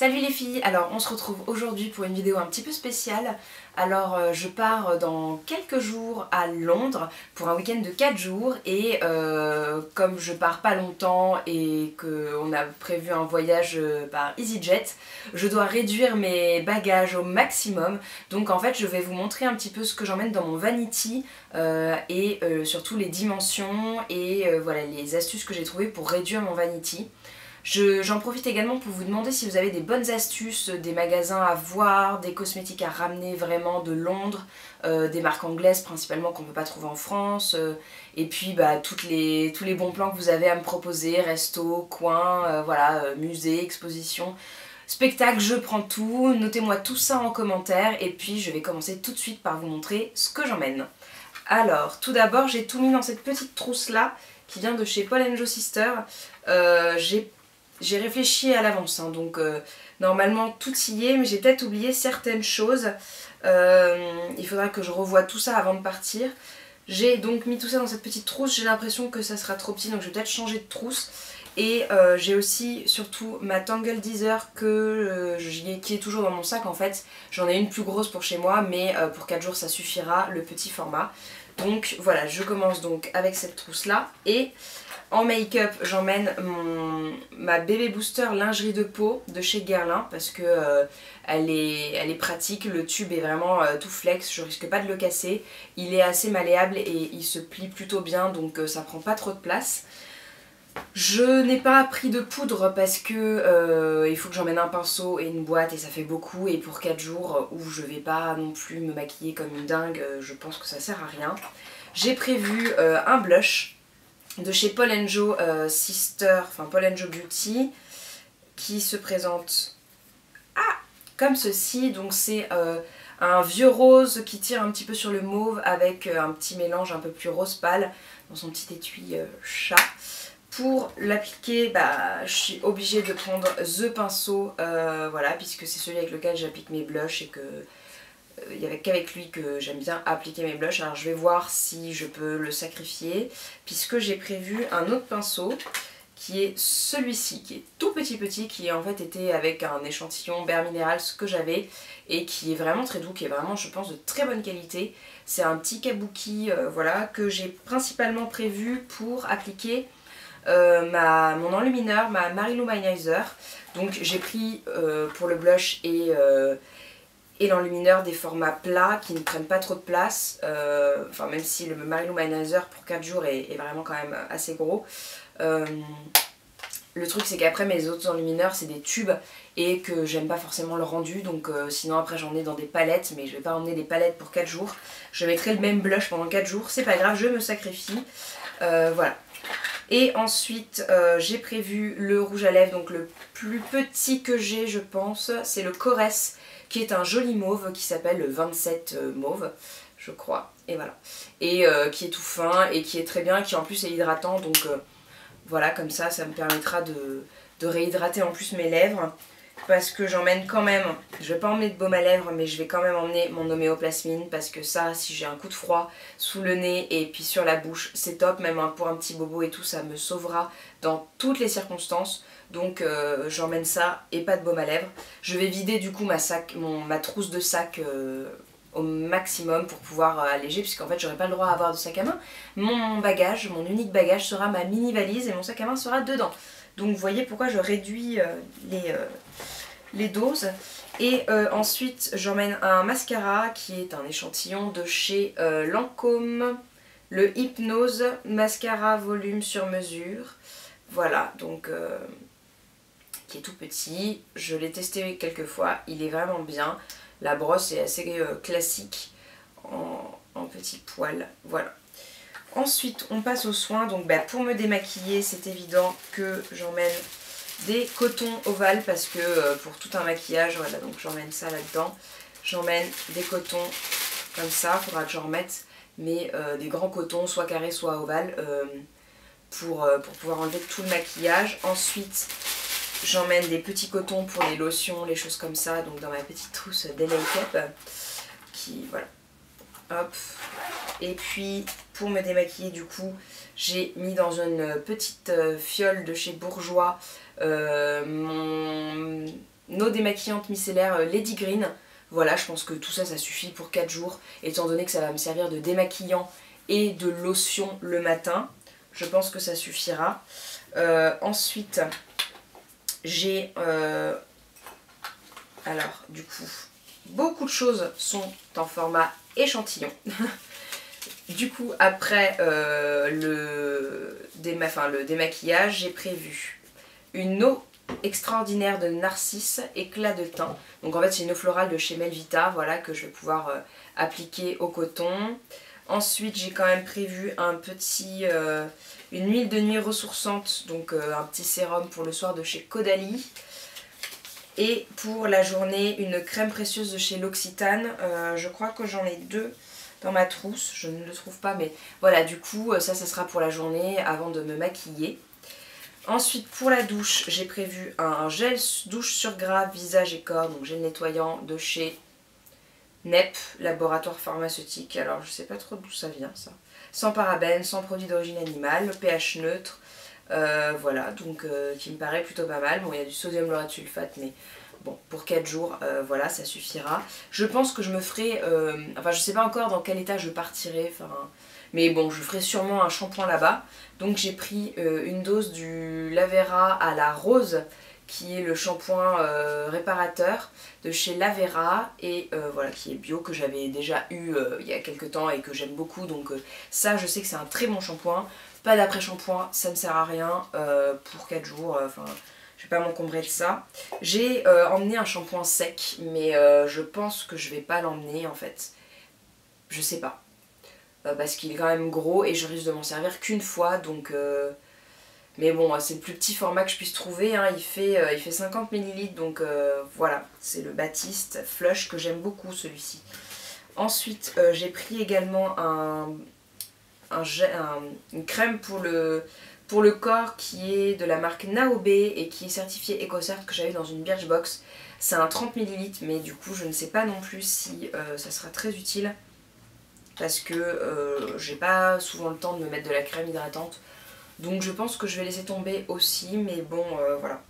Salut les filles, alors on se retrouve aujourd'hui pour une vidéo un petit peu spéciale. Alors je pars dans quelques jours à Londres pour un week-end de 4 jours et comme je pars pas longtemps et qu'on a prévu un voyage par EasyJet, je dois réduire mes bagages au maximum. Donc en fait je vais vous montrer un petit peu ce que j'emmène dans mon vanity et surtout les dimensions et voilà les astuces que j'ai trouvées pour réduire mon vanity. J'en profite également pour vous demander si vous avez des bonnes astuces, des magasins à voir, des cosmétiques à ramener vraiment de Londres, des marques anglaises principalement qu'on ne peut pas trouver en France, et puis bah, tous les bons plans que vous avez à me proposer, resto, coin, voilà, musée, exposition, spectacle, je prends tout, notez-moi tout ça en commentaire et puis je vais commencer tout de suite par vous montrer ce que j'emmène. Alors, tout d'abord, j'ai tout mis dans cette petite trousse là qui vient de chez Paul & Joe Sister. J'ai réfléchi à l'avance, hein, donc normalement tout y est, mais j'ai peut-être oublié certaines choses. Il faudra que je revoie tout ça avant de partir. J'ai donc mis tout ça dans cette petite trousse, j'ai l'impression que ça sera trop petit, donc je vais peut-être changer de trousse. Et j'ai aussi surtout ma Tangle Deezer qui est toujours dans mon sac en fait. J'en ai une plus grosse pour chez moi, mais pour 4 jours ça suffira, le petit format. Donc voilà, je commence donc avec cette trousse là. Et en make-up, j'emmène ma Bébé Booster lingerie de peau de chez Guerlain parce que elle est pratique, le tube est vraiment tout flex, je risque pas de le casser. Il est assez malléable et il se plie plutôt bien, donc ça prend pas trop de place. Je n'ai pas pris de poudre parce que il faut que j'emmène un pinceau et une boîte et ça fait beaucoup, et pour 4 jours où je vais pas non plus me maquiller comme une dingue, je pense que ça sert à rien. J'ai prévu un blush de chez Paul & Joe Sister, enfin Paul & Joe Beauty, qui se présente comme ceci. Donc c'est un vieux rose qui tire un petit peu sur le mauve avec un petit mélange un peu plus rose pâle dans son petit étui chat. Pour l'appliquer, bah, je suis obligée de prendre The pinceau, voilà, puisque c'est celui avec lequel j'applique mes blushs et que il n'y avait qu'avec lui que j'aime bien appliquer mes blushs. Alors je vais voir si je peux le sacrifier, puisque j'ai prévu un autre pinceau qui est celui-ci, qui est tout petit, qui en fait était avec un échantillon Bare Minerals que j'avais et qui est vraiment très doux, qui est vraiment je pense de très bonne qualité. C'est un petit kabuki, voilà, que j'ai principalement prévu pour appliquer mon enlumineur, ma Mary Lou Manizer. Donc j'ai pris pour le blush et l'enlumineur des formats plats qui ne prennent pas trop de place, enfin même si le Mary Lou Manizer pour 4 jours est vraiment quand même assez gros. Le truc c'est qu'après mes autres enlumineurs c'est des tubes et que j'aime pas forcément le rendu, donc sinon après j'en ai dans des palettes, mais je vais pas emmener des palettes pour 4 jours. Je mettrai le même blush pendant 4 jours, c'est pas grave, je me sacrifie. Voilà. Et ensuite j'ai prévu le rouge à lèvres, donc le plus petit que j'ai je pense, c'est le Corès, qui est un joli mauve qui s'appelle le 27 mauve, je crois, et voilà. Et qui est tout fin et qui est très bien, qui en plus est hydratant, donc voilà, comme ça me permettra de réhydrater en plus mes lèvres. Parce que j'emmène quand même, je vais pas emmener de baume à lèvres, mais je vais quand même emmener mon homéoplasmine, parce que ça, si j'ai un coup de froid sous le nez et puis sur la bouche, c'est top, même pour un petit bobo et tout, ça me sauvera dans toutes les circonstances. Donc j'emmène ça et pas de baume à lèvres. Je vais vider du coup ma trousse de sac au maximum pour pouvoir alléger, puisqu'en fait j'aurai pas le droit à avoir de sac à main. Mon bagage, mon unique bagage sera ma mini valise et mon sac à main sera dedans. Donc vous voyez pourquoi je réduis les doses. Et ensuite j'emmène un mascara qui est un échantillon de chez Lancôme, le Hypnose Mascara Volume sur mesure. Voilà, donc qui est tout petit. Je l'ai testé quelques fois, il est vraiment bien. La brosse est assez classique en petit poil. Voilà. Ensuite on passe aux soins, donc bah, pour me démaquiller c'est évident que j'emmène des cotons ovales parce que pour tout un maquillage, voilà, donc j'emmène ça là-dedans. J'emmène des cotons comme ça, il faudra que j'en remette, mais des grands cotons, soit carrés soit ovales, pour pouvoir enlever tout le maquillage. Ensuite j'emmène des petits cotons pour les lotions, les choses comme ça, donc dans ma petite trousse d'E-Makeup, qui voilà. Hop. Et puis pour me démaquiller du coup j'ai mis dans une petite fiole de chez Bourjois mon eau démaquillante micellaire Lady Green. Voilà, je pense que tout ça, ça suffit pour 4 jours, étant donné que ça va me servir de démaquillant et de lotion le matin. Je pense que ça suffira. Ensuite, j'ai... alors, du coup, beaucoup de choses sont en format échantillon. Du coup, après le démaquillage, j'ai prévu une eau extraordinaire de Narcisse, éclat de teint. Donc en fait, c'est une eau florale de chez Melvita, voilà, que je vais pouvoir appliquer au coton. Ensuite, j'ai quand même prévu une huile de nuit ressourçante, donc un petit sérum pour le soir de chez Caudalie. Et pour la journée, une crème précieuse de chez L'Occitane. Je crois que j'en ai 2 dans ma trousse, je ne le trouve pas, mais voilà, du coup, ça sera pour la journée avant de me maquiller. Ensuite, pour la douche, j'ai prévu un gel douche sur gras visage et corps, donc gel nettoyant de chez NEP, laboratoire pharmaceutique. Alors, je sais pas trop d'où ça vient, ça. Sans parabènes, sans produits d'origine animale, pH neutre. Voilà, donc qui me paraît plutôt pas mal. Bon, il y a du sodium laureth sulfate, mais bon, pour 4 jours, voilà, ça suffira. Je pense que je me ferai, enfin je sais pas encore dans quel état je partirai, mais bon, je ferai sûrement un shampoing là-bas. Donc j'ai pris une dose du Lavera à la rose, qui est le shampoing réparateur de chez Lavera, et voilà, qui est bio, que j'avais déjà eu il y a quelques temps et que j'aime beaucoup. Donc ça, je sais que c'est un très bon shampoing. Pas d'après-shampoing, ça ne sert à rien pour 4 jours, enfin... je vais pas m'encombrer de ça. J'ai emmené un shampoing sec, mais je pense que je vais pas l'emmener en fait. Je sais pas. Parce qu'il est quand même gros et je risque de m'en servir qu'une fois, donc... mais bon, c'est le plus petit format que je puisse trouver, hein. Il fait 50 ml, donc voilà. C'est le Baptiste Flush que j'aime beaucoup, celui-ci. Ensuite, j'ai pris également une crème pour le corps qui est de la marque Naobe et qui est certifiée EcoCert, que j'avais dans une Birchbox. C'est un 30 ml, mais du coup je ne sais pas non plus si ça sera très utile, parce que j'ai pas souvent le temps de me mettre de la crème hydratante, donc je pense que je vais laisser tomber aussi, mais bon voilà.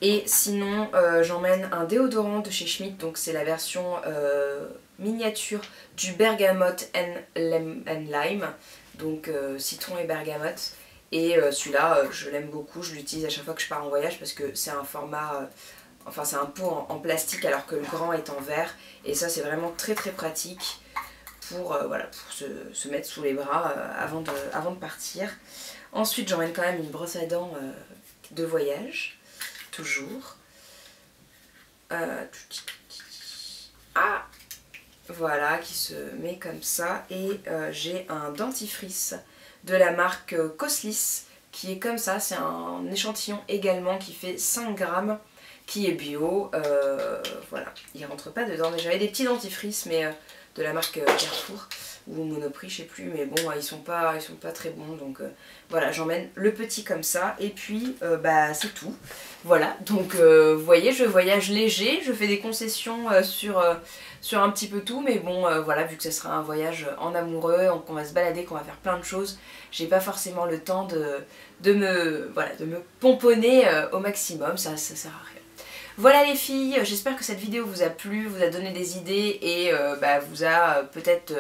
Et sinon j'emmène un déodorant de chez Schmitt, donc c'est la version miniature du bergamote and lime, donc citron et bergamote. Et celui-là je l'aime beaucoup, je l'utilise à chaque fois que je pars en voyage parce que c'est un format, enfin c'est un pot en plastique alors que le grand est en verre, et ça c'est vraiment très très pratique pour, voilà, pour se mettre sous les bras avant de partir. Ensuite j'emmène quand même une brosse à dents de voyage, toujours. Voilà, qui se met comme ça. Et j'ai un dentifrice de la marque Coslis qui est comme ça. C'est un échantillon également qui fait 5 grammes, qui est bio. Voilà, il rentre pas dedans. Mais j'avais des petits dentifrices, mais de la marque Carrefour ou Monoprix, je sais plus, mais bon, ils sont pas très bons, donc voilà, j'emmène le petit comme ça, et puis bah c'est tout. Voilà, donc vous voyez, je voyage léger, je fais des concessions sur un petit peu tout, mais bon, voilà, vu que ce sera un voyage en amoureux, qu'on va se balader, qu'on va faire plein de choses, j'ai pas forcément le temps de me pomponner au maximum, ça sert à rien. Voilà les filles, j'espère que cette vidéo vous a plu, vous a donné des idées et bah, vous a peut-être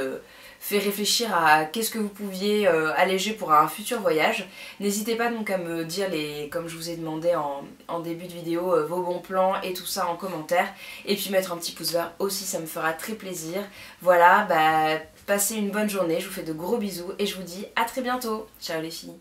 fait réfléchir à qu'est-ce que vous pouviez alléger pour un futur voyage. N'hésitez pas donc à me dire, comme je vous ai demandé en début de vidéo, vos bons plans et tout ça en commentaire. Et puis mettre un petit pouce vert aussi, ça me fera très plaisir. Voilà, bah, passez une bonne journée, je vous fais de gros bisous et je vous dis à très bientôt. Ciao les filles.